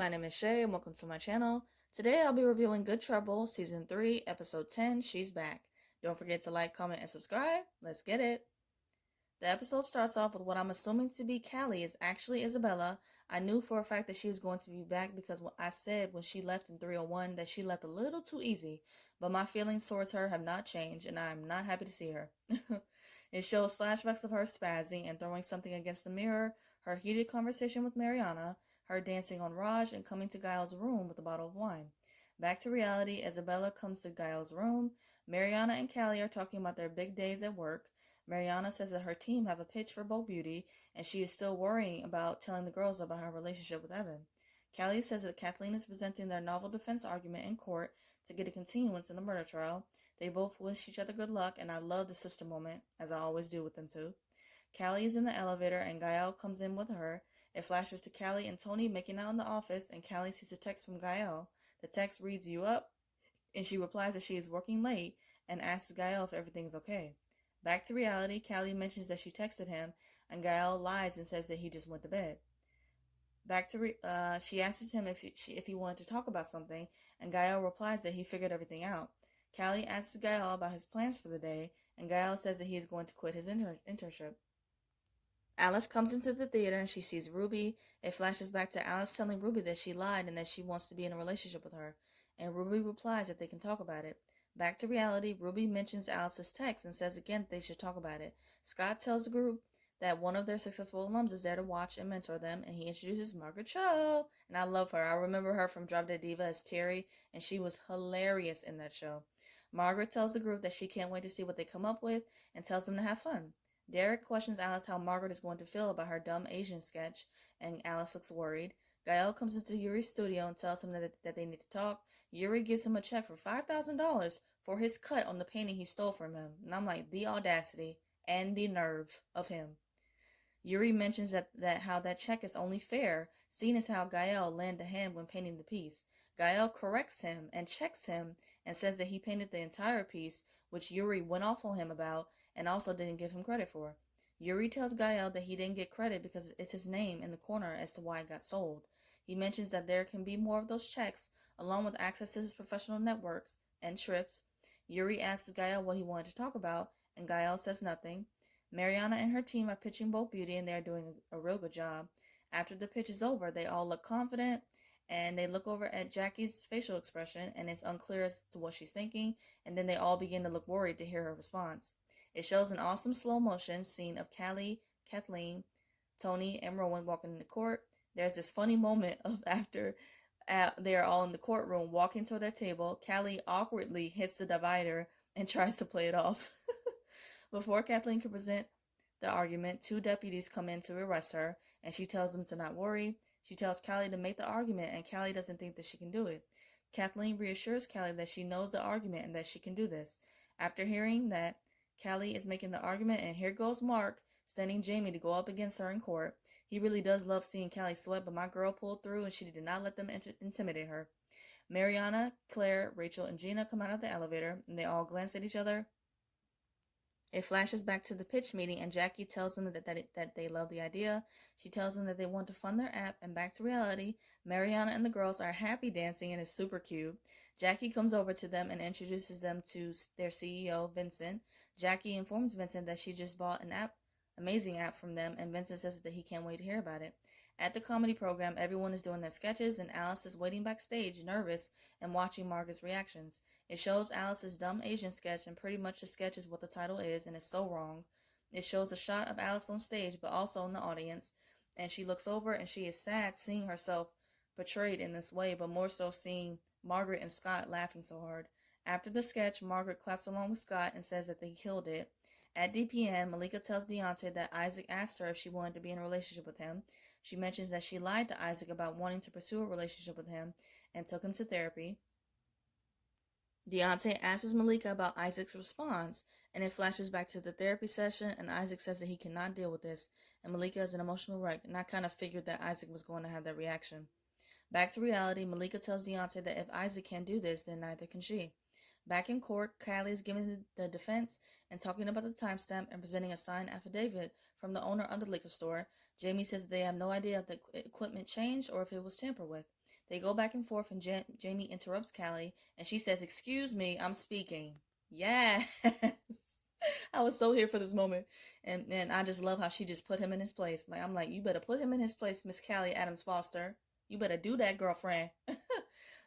my name is Shay and welcome to my channel. Today I'll be reviewing Good Trouble Season 3, Episode 10, She's Back. Don't forget to like, comment, and subscribe. Let's get it. The episode starts off with what I'm assuming to be Callie is actually Isabella. I knew for a fact that she was going to be back because what I said when she left in 301 that she left a little too easy, but my feelings towards her have not changed and I'm not happy to see her. It shows flashbacks of her spazzing and throwing something against the mirror, her heated conversation with Mariana, her dancing on Raj, and coming to Gael's room with a bottle of wine. Back to reality, Isabella comes to Gael's room. Mariana and Callie are talking about their big days at work. Mariana says that her team have a pitch for Bold Beauty, and she is still worrying about telling the girls about her relationship with Evan. Callie says that Kathleen is presenting their novel defense argument in court to get a continuance in the murder trial. They both wish each other good luck, and I love the sister moment, as I always do with them too. Callie is in the elevator, and Gael comes in with her. It flashes to Callie and Tony making out in the office, and Callie sees a text from Gael. The text reads, "You up?" and she replies that she is working late and asks Gael if everything's okay. Back to reality, Callie mentions that she texted him, and Gael lies and says that he just went to bed. She asks him if he wanted to talk about something, and Gael replies that he figured everything out. Callie asks Gael about his plans for the day, and Gael says that he is going to quit his internship. Alice comes into the theater and she sees Ruby. It flashes back to Alice telling Ruby that she lied and that she wants to be in a relationship with her, and Ruby replies that they can talk about it. Back to reality, Ruby mentions Alice's text and says again that they should talk about it. Scott tells the group that one of their successful alums is there to watch and mentor them, and he introduces Margaret Cho, and I love her. I remember her from Drop Dead Diva as Terry, and she was hilarious in that show. Margaret tells the group that she can't wait to see what they come up with and tells them to have fun. Derek questions Alice how Margaret is going to feel about her dumb Asian sketch, and Alice looks worried. Gael comes into Yuri's studio and tells him that they need to talk. Yuri gives him a check for $5,000 for his cut on the painting he stole from him. And I'm like, the audacity and the nerve of him. Yuri mentions that how that check is only fair, seeing as how Gael lent a hand when painting the piece. Gael corrects him and checks him and says that he painted the entire piece, which Yuri went off on him about and also didn't give him credit for. Yuri tells Gael that he didn't get credit because it's his name in the corner as to why it got sold. He mentions that there can be more of those checks, along with access to his professional networks and trips. Yuri asks Gael what he wanted to talk about, and Gael says nothing. Mariana and her team are pitching Bold Beauty, and they are doing a real good job. After the pitch is over, they all look confident, and they look over at Jackie's facial expression, and it's unclear as to what she's thinking, and then they all begin to look worried to hear her response. It shows an awesome slow motion scene of Callie, Kathleen, Tony, and Rowan walking into court. There's this funny moment of after they are all in the courtroom walking toward their table, Callie awkwardly hits the divider and tries to play it off. Before Kathleen can present the argument, two deputies come in to arrest her, and she tells them to not worry. She tells Callie to make the argument, and Callie doesn't think that she can do it. Kathleen reassures Callie that she knows the argument and that she can do this. After hearing that Callie is making the argument, and here goes Mark, sending Jamie to go up against her in court. He really does love seeing Callie sweat, but my girl pulled through, and she did not let them intimidate her. Mariana, Claire, Rachel, and Gina come out of the elevator, and they all glance at each other. It flashes back to the pitch meeting, and Jackie tells them that they love the idea. She tells them that they want to fund their app, and back to reality, Mariana and the girls are happy dancing, and it's super cute. Jackie comes over to them and introduces them to their CEO, Vincent. Jackie informs Vincent that she just bought an amazing app from them, and Vincent says that he can't wait to hear about it. At the comedy program, everyone is doing their sketches, and Alice is waiting backstage, nervous, and watching Margaret's reactions. It shows Alice's dumb Asian sketch, and pretty much the sketch is what the title is, and it's so wrong. It shows a shot of Alice on stage, but also in the audience, and she looks over, and she is sad seeing herself portrayed in this way, but more so seeing Margaret and Scott laughing so hard. After the sketch, Margaret claps along with Scott and says that they killed it. At DPN, Malika tells Deontay that Isaac asked her if she wanted to be in a relationship with him. She mentions that she lied to Isaac about wanting to pursue a relationship with him and took him to therapy. Deontay asks Malika about Isaac's response, and it flashes back to the therapy session, and Isaac says that he cannot deal with this, and Malika is an emotional wreck, and I kind of figured that Isaac was going to have that reaction. Back to reality, Malika tells Deontay that if Isaac can't do this, then neither can she. Back in court, Callie is giving the defense and talking about the timestamp and presenting a signed affidavit from the owner of the liquor store. Jamie says that they have no idea if the equipment changed or if it was tampered with. They go back and forth, and Jamie interrupts Callie, and she says, "Excuse me, I'm speaking." Yeah. I was so here for this moment. And I just love how she just put him in his place. Like, I'm like, you better put him in his place, Miss Callie Adams Foster. You better do that, girlfriend.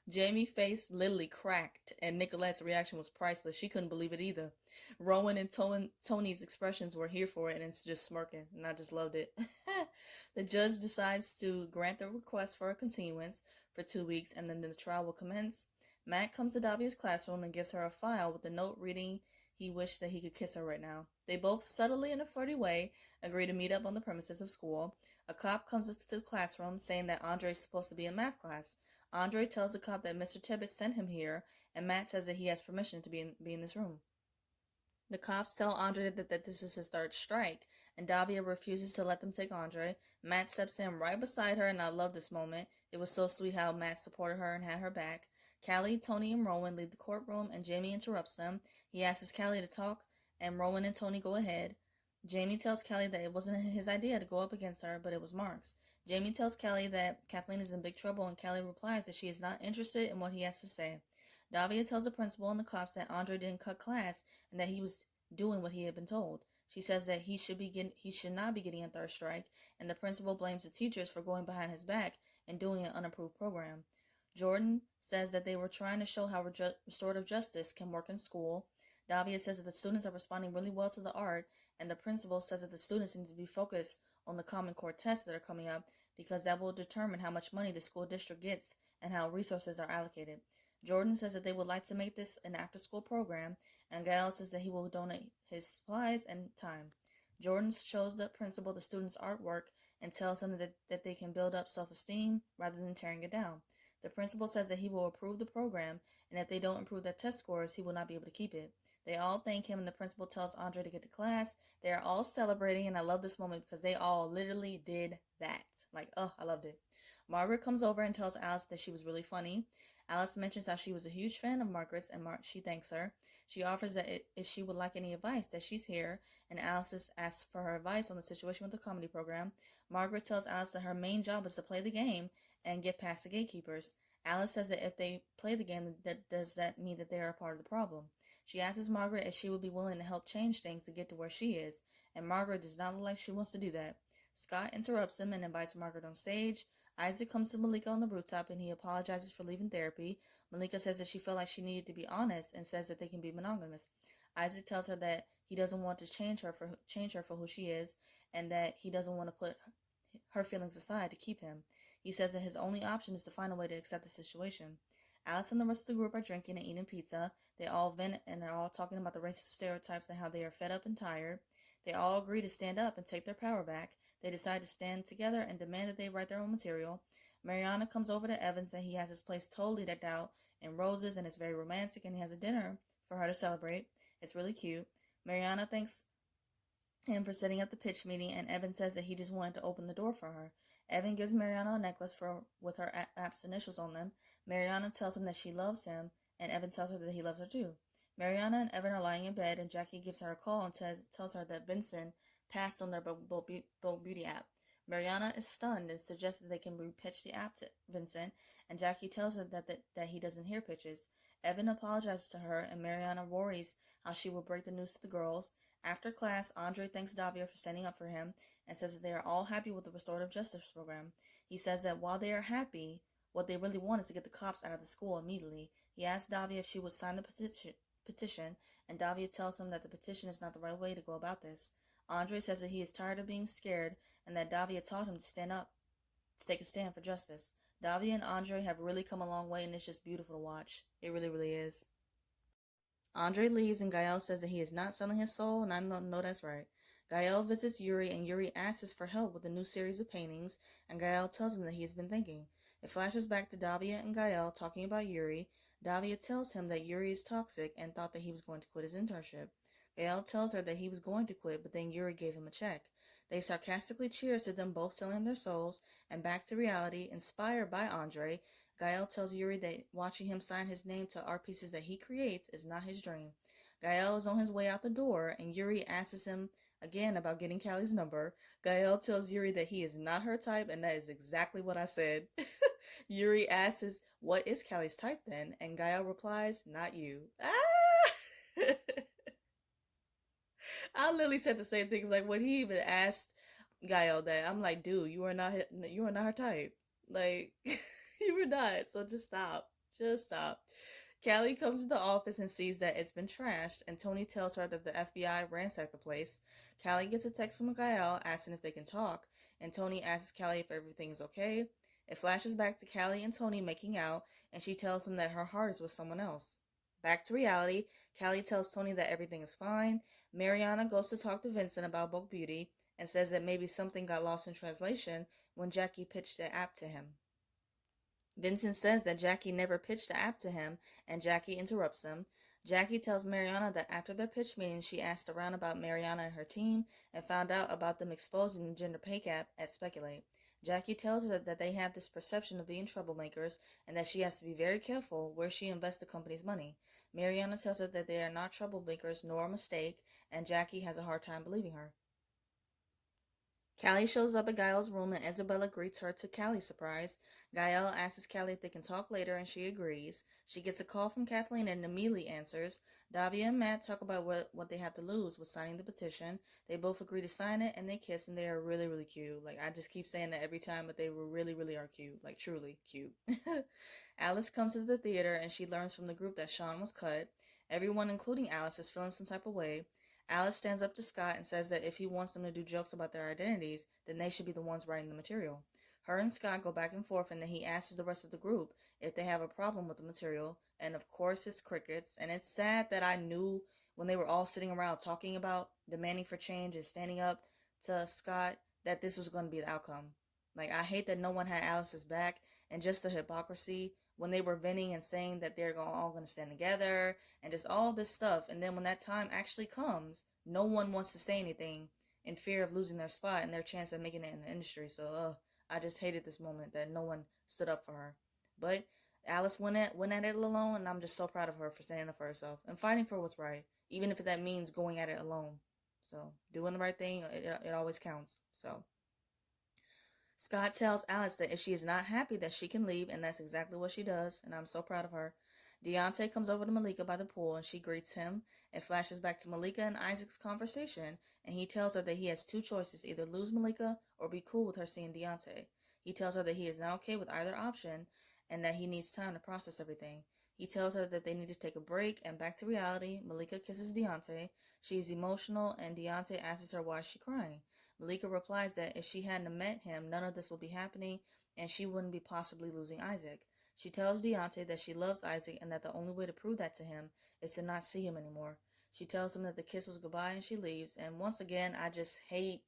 Jamie's face literally cracked, and Nicolette's reaction was priceless. She couldn't believe it either. Rowan and Tony's expressions were here for it, and it's just smirking, and I just loved it. The judge decides to grant the request for a continuance for 2 weeks, and then the trial will commence. Matt comes to Davia's classroom and gives her a file with a note reading he wished that he could kiss her right now. They both subtly, in a flirty way, agree to meet up on the premises of school. A cop comes into the classroom saying that Andre is supposed to be in math class. Andre tells the cop that Mr. Tibbet sent him here, and Matt says that he has permission to be in this room. The cops tell Andre that this is his third strike, and Davia refuses to let them take Andre. Matt steps in right beside her, and I love this moment. It was so sweet how Matt supported her and had her back. Callie, Tony, and Rowan leave the courtroom, and Jamie interrupts them. He asks Callie to talk, and Rowan and Tony go ahead. Jamie tells Callie that it wasn't his idea to go up against her, but it was Mark's. Jamie tells Callie that Kathleen is in big trouble, and Callie replies that she is not interested in what he has to say. Davia tells the principal and the cops that Andre didn't cut class and that he was doing what he had been told. She says that he should not be getting a third strike, and the principal blames the teachers for going behind his back and doing an unapproved program. Jordan says that they were trying to show how restorative justice can work in school. Davia says that the students are responding really well to the art, and the principal says that the students need to be focused on the Common Core tests that are coming up because that will determine how much money the school district gets and how resources are allocated. Jordan says that they would like to make this an after-school program, and GAEL says that he will donate his supplies and time. Jordan shows the principal the students' artwork and tells them that they can build up self-esteem rather than tearing it down. The principal says that he will approve the program, and if they don't improve their test scores, he will not be able to keep it. They all thank him, and the principal tells Andre to get to class. They are all celebrating, and I love this moment because they all literally did that. Like, oh, I loved it. Margaret comes over and tells Alice that she was really funny. Alice mentions how she was a huge fan of Margaret's, and she thanks her. She offers that if she would like any advice, that she's here, and Alice asks for her advice on the situation with the comedy program. Margaret tells Alice that her main job is to play the game and get past the gatekeepers. Alice says that if they play the game, does that mean that they are a part of the problem? She asks Margaret if she would be willing to help change things to get to where she is, and Margaret does not look like she wants to do that. Scott interrupts him and invites Margaret on stage. Isaac comes to Malika on the rooftop and he apologizes for leaving therapy. Malika says that she felt like she needed to be honest and says that they can be monogamous. Isaac tells her that he doesn't want to change her for who she is, and that he doesn't want to put her feelings aside to keep him. He says that his only option is to find a way to accept the situation. Alice and the rest of the group are drinking and eating pizza. They all vent and they're all talking about the racist stereotypes and how they are fed up and tired. They all agree to stand up and take their power back. They decide to stand together and demand that they write their own material. Mariana comes over to Evans and he has his place totally decked out in roses and it's very romantic, and he has a dinner for her to celebrate. It's really cute. Mariana thanks him for setting up the pitch meeting, and Evan says that he just wanted to open the door for her. Evan gives Mariana a necklace with her app's initials on them. Mariana tells him that she loves him, and Evan tells her that he loves her too. Mariana and Evan are lying in bed, and Jackie gives her a call and tells her that Vincent passed on their Bold Beauty app. Mariana is stunned and suggests that they can repitch the app to Vincent, and Jackie tells her that he doesn't hear pitches. Evan apologizes to her, and Mariana worries how she will break the news to the girls. After class, Andre thanks Davia for standing up for him and says that they are all happy with the restorative justice program. He says that while they are happy, what they really want is to get the cops out of the school immediately. He asks Davia if she would sign the petition, and Davia tells him that the petition is not the right way to go about this. Andre says that he is tired of being scared and that Davia taught him to stand up, to take a stand for justice. Davia and Andre have really come a long way, and it's just beautiful to watch. It really, really is. Andre leaves and Gael says that he is not selling his soul, and I know that's right. Gael visits Yuri, and Yuri asks for help with a new series of paintings, and Gael tells him that he has been thinking. It flashes back to Davia and Gael talking about Yuri. Davia tells him that Yuri is toxic and thought that he was going to quit his internship. Gael tells her that he was going to quit, but then Yuri gave him a check. They sarcastically cheers to them both selling their souls, and back to reality, inspired by Andre, Gael tells Yuri that watching him sign his name to art pieces that he creates is not his dream. Gael is on his way out the door, and Yuri asks him again about getting Callie's number. Gael tells Yuri that he is not her type, and that is exactly what I said. Yuri asks, what is Callie's type then? And Gael replies, not you. Ah! I literally said the same things. Like when he even asked Gael that, I'm like, dude, you are not her type. Like, you were not. So just stop. Just stop. Callie comes to the office and sees that it's been trashed, and Tony tells her that the FBI ransacked the place. Callie gets a text from Gael asking if they can talk, and Tony asks Callie if everything is okay. It flashes back to Callie and Tony making out, and she tells him that her heart is with someone else. Back to reality, Callie tells Tony that everything is fine. Mariana goes to talk to Vincent about book beauty and says that maybe something got lost in translation when Jackie pitched the app to him. Vincent says that Jackie never pitched the app to him, and Jackie interrupts him. Jackie tells Mariana that after their pitch meeting, she asked around about Mariana and her team and found out about them exposing the gender pay gap at Speculate. Jackie tells her that they have this perception of being troublemakers and that she has to be very careful where she invests the company's money. Mariana tells her that they are not troublemakers nor a mistake, and Jackie has a hard time believing her. Callie shows up at Gael's room and Isabella greets her to Callie's surprise. Gael asks Callie if they can talk later and she agrees. She gets a call from Kathleen and immediately answers. Davia and Matt talk about what they have to lose with signing the petition. They both agree to sign it and they kiss and they are really, really cute. Like, I just keep saying that every time, but they really, really are cute. Like, truly cute. Alice comes to the theater and she learns from the group that Sean was cut. Everyone, including Alice, is feeling some type of way. Alice stands up to Scott and says that if he wants them to do jokes about their identities, then they should be the ones writing the material. Her and Scott go back and forth, and then he asks the rest of the group if they have a problem with the material, and of course it's crickets. And it's sad that I knew when they were all sitting around talking about demanding for change and standing up to Scott that this was going to be the outcome. Like, I hate that no one had Alice's back, and just the hypocrisy when they were venting and saying that they're all going to stand together and just all this stuff. And then when that time actually comes, no one wants to say anything in fear of losing their spot and their chance of making it in the industry. So I just hated this moment that no one stood up for her. But Alice went at it alone, and I'm just so proud of her for standing up for herself and fighting for what's right, even if that means going at it alone. So doing the right thing, it always counts. So Scott tells Alex that if she is not happy that she can leave, and that's exactly what she does, and I'm so proud of her. Deontay comes over to Malika by the pool, and she greets him. It flashes back to Malika and Isaac's conversation, and he tells her that he has two choices, either lose Malika or be cool with her seeing Deontay. He tells her that he is not okay with either option, and that he needs time to process everything. He tells her that they need to take a break, and back to reality, Malika kisses Deontay. She's emotional, and Deontay asks her why she's crying. Malika replies that if she hadn't met him, none of this would be happening, and she wouldn't be possibly losing Isaac. She tells Deontay that she loves Isaac and that the only way to prove that to him is to not see him anymore. She tells him that the kiss was goodbye and she leaves, and once again, I just hate,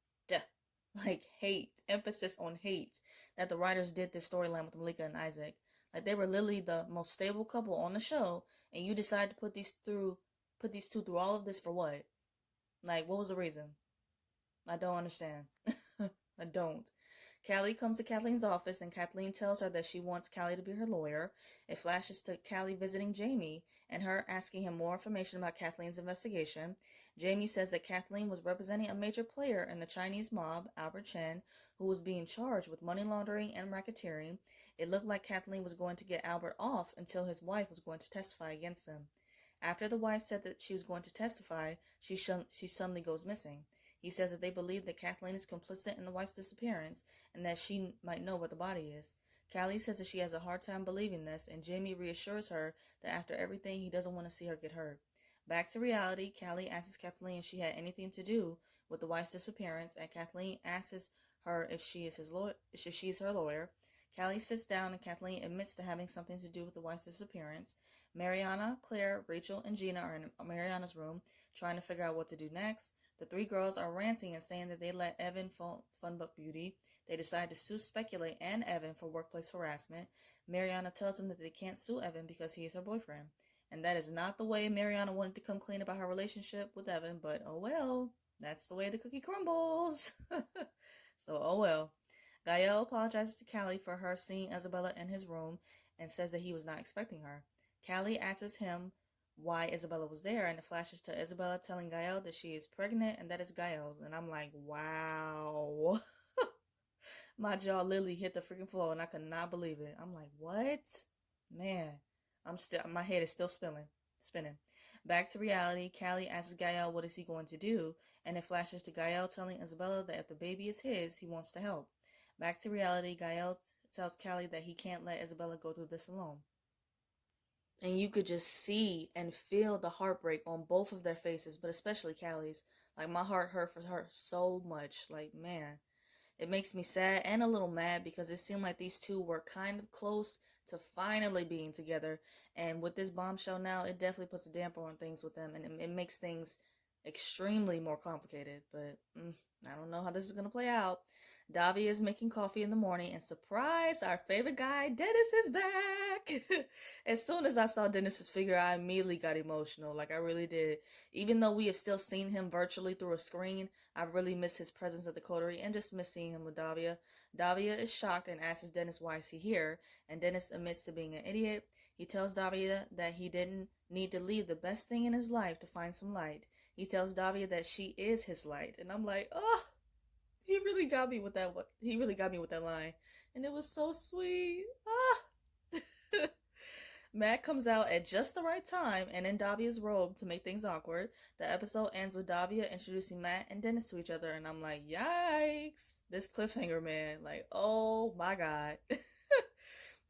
emphasis on hate, that the writers did this storyline with Malika and Isaac. Like, they were literally the most stable couple on the show, and you decide to put these two through all of this for what? Like, what was the reason? I don't understand. I don't. Callie comes to Kathleen's office and Kathleen tells her that she wants Callie to be her lawyer. It flashes to Callie visiting Jamie and her asking him more information about Kathleen's investigation. Jamie says that Kathleen was representing a major player in the Chinese mob, Albert Chen, who was being charged with money laundering and racketeering. It looked like Kathleen was going to get Albert off until his wife was going to testify against him. After the wife said that she was going to testify, she suddenly goes missing. He says that they believe that Kathleen is complicit in the wife's disappearance and that she might know where the body is. Callie says that she has a hard time believing this, and Jamie reassures her that after everything, he doesn't want to see her get hurt. Back to reality, Callie asks Kathleen if she had anything to do with the wife's disappearance, and Kathleen asks her if she is her lawyer. Callie sits down, and Kathleen admits to having something to do with the wife's disappearance. Mariana, Claire, Rachel, and Gina are in Mariana's room, trying to figure out what to do next. The three girls are ranting and saying that they let Evan fund Book Beauty. They decide to sue Speculate and Evan for workplace harassment. Mariana tells them that they can't sue Evan because he is her boyfriend. And that is not the way Mariana wanted to come clean about her relationship with Evan, but oh well, that's the way the cookie crumbles. So oh well. Gael apologizes to Callie for her seeing Isabella in his room and says that he was not expecting her. Callie asks him why Isabella was there, and it flashes to Isabella telling Gael that she is pregnant and that is Gael's, and I'm like, wow. My jaw literally hit the freaking floor and I could not believe it. I'm like, what? Man, my head is still spinning. Back to reality, Callie asks Gael what is he going to do, and it flashes to Gael telling Isabella that if the baby is his, he wants to help. Back to reality, Gael tells Callie that he can't let Isabella go through this alone. And you could just see and feel the heartbreak on both of their faces, but especially Callie's. Like, my heart hurt for her so much. Like, man, it makes me sad and a little mad because it seemed like these two were kind of close to finally being together. And with this bombshell now, it definitely puts a damper on things with them, and it makes things extremely more complicated. But I don't know how this is going to play out. Davia is making coffee in the morning, and surprise, our favorite guy, Dennis, is back. As soon as I saw Dennis's figure, I immediately got emotional. Like, I really did. Even though we have still seen him virtually through a screen, I really miss his presence at the coterie and just miss seeing him with Davia. Davia is shocked and asks Dennis why is he here, and Dennis admits to being an idiot. He tells Davia that he didn't need to leave the best thing in his life to find some light. He tells Davia that she is his light, and I'm like, oh, he really got me with that. He really got me with that line, and it was so sweet. Ah. Matt comes out at just the right time and in Davia's robe to make things awkward. The episode ends with Davia introducing Matt and Dennis to each other, and I'm like, yikes! This cliffhanger, man. Like, oh my god.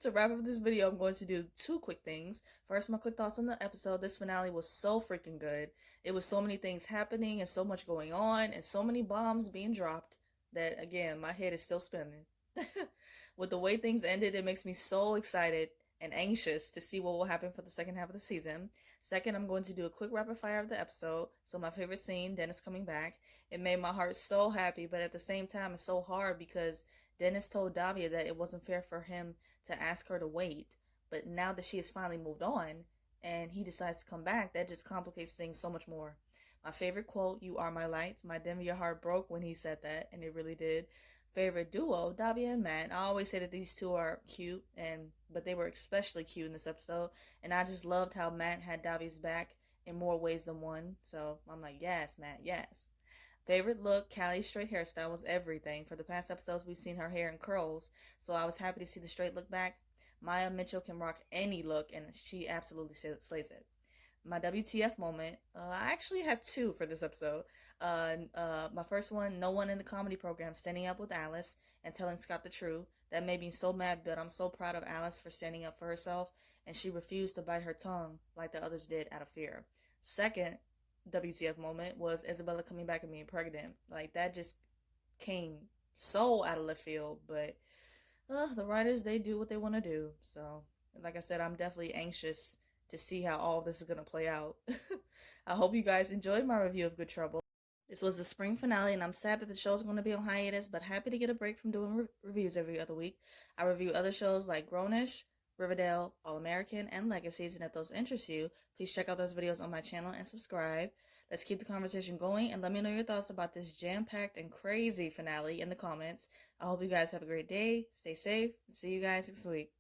To wrap up this video, I'm going to do two quick things. First, my quick thoughts on the episode. This finale was so freaking good. It was so many things happening and so much going on and so many bombs being dropped that, again, my head is still spinning. With the way things ended, it makes me so excited and anxious to see what will happen for the second half of the season. Second, I'm going to do a quick rapid fire of the episode. So my favorite scene, Dennis coming back. It made my heart so happy, but at the same time, it's so hard because Dennis told Davia that it wasn't fair for him to ask her to wait. But now that she has finally moved on and he decides to come back, that just complicates things so much more. My favorite quote, "You are my light." My Denver heart broke when he said that, and it really did. Favorite duo, Davia and Matt. I always say that these two are cute, but they were especially cute in this episode. And I just loved how Matt had Davia's back in more ways than one. So I'm like, yes, Matt, yes. Favorite look, Callie's straight hairstyle was everything. For the past episodes, we've seen her hair in curls, so I was happy to see the straight look back. Maya Mitchell can rock any look, and she absolutely slays it. My WTF moment, I actually had two for this episode. My first one, no one in the comedy program standing up with Alice and telling Scott the truth. That made me so mad, but I'm so proud of Alice for standing up for herself, and she refused to bite her tongue like the others did out of fear. Second WTF moment was Isabella coming back and being pregnant. Like, that just came so out of left field, but the writers, they do what they want to do. So, like I said, I'm definitely anxious to see how all this is going to play out. I hope you guys enjoyed my review of Good Trouble. This was the spring finale, and I'm sad that the show's going to be on hiatus, but happy to get a break from doing reviews every other week. I review other shows like Grownish, Riverdale, All-American, and Legacies, and if those interest you, please check out those videos on my channel and subscribe. Let's keep the conversation going, and let me know your thoughts about this jam-packed and crazy finale in the comments. I hope you guys have a great day, stay safe, and see you guys next week.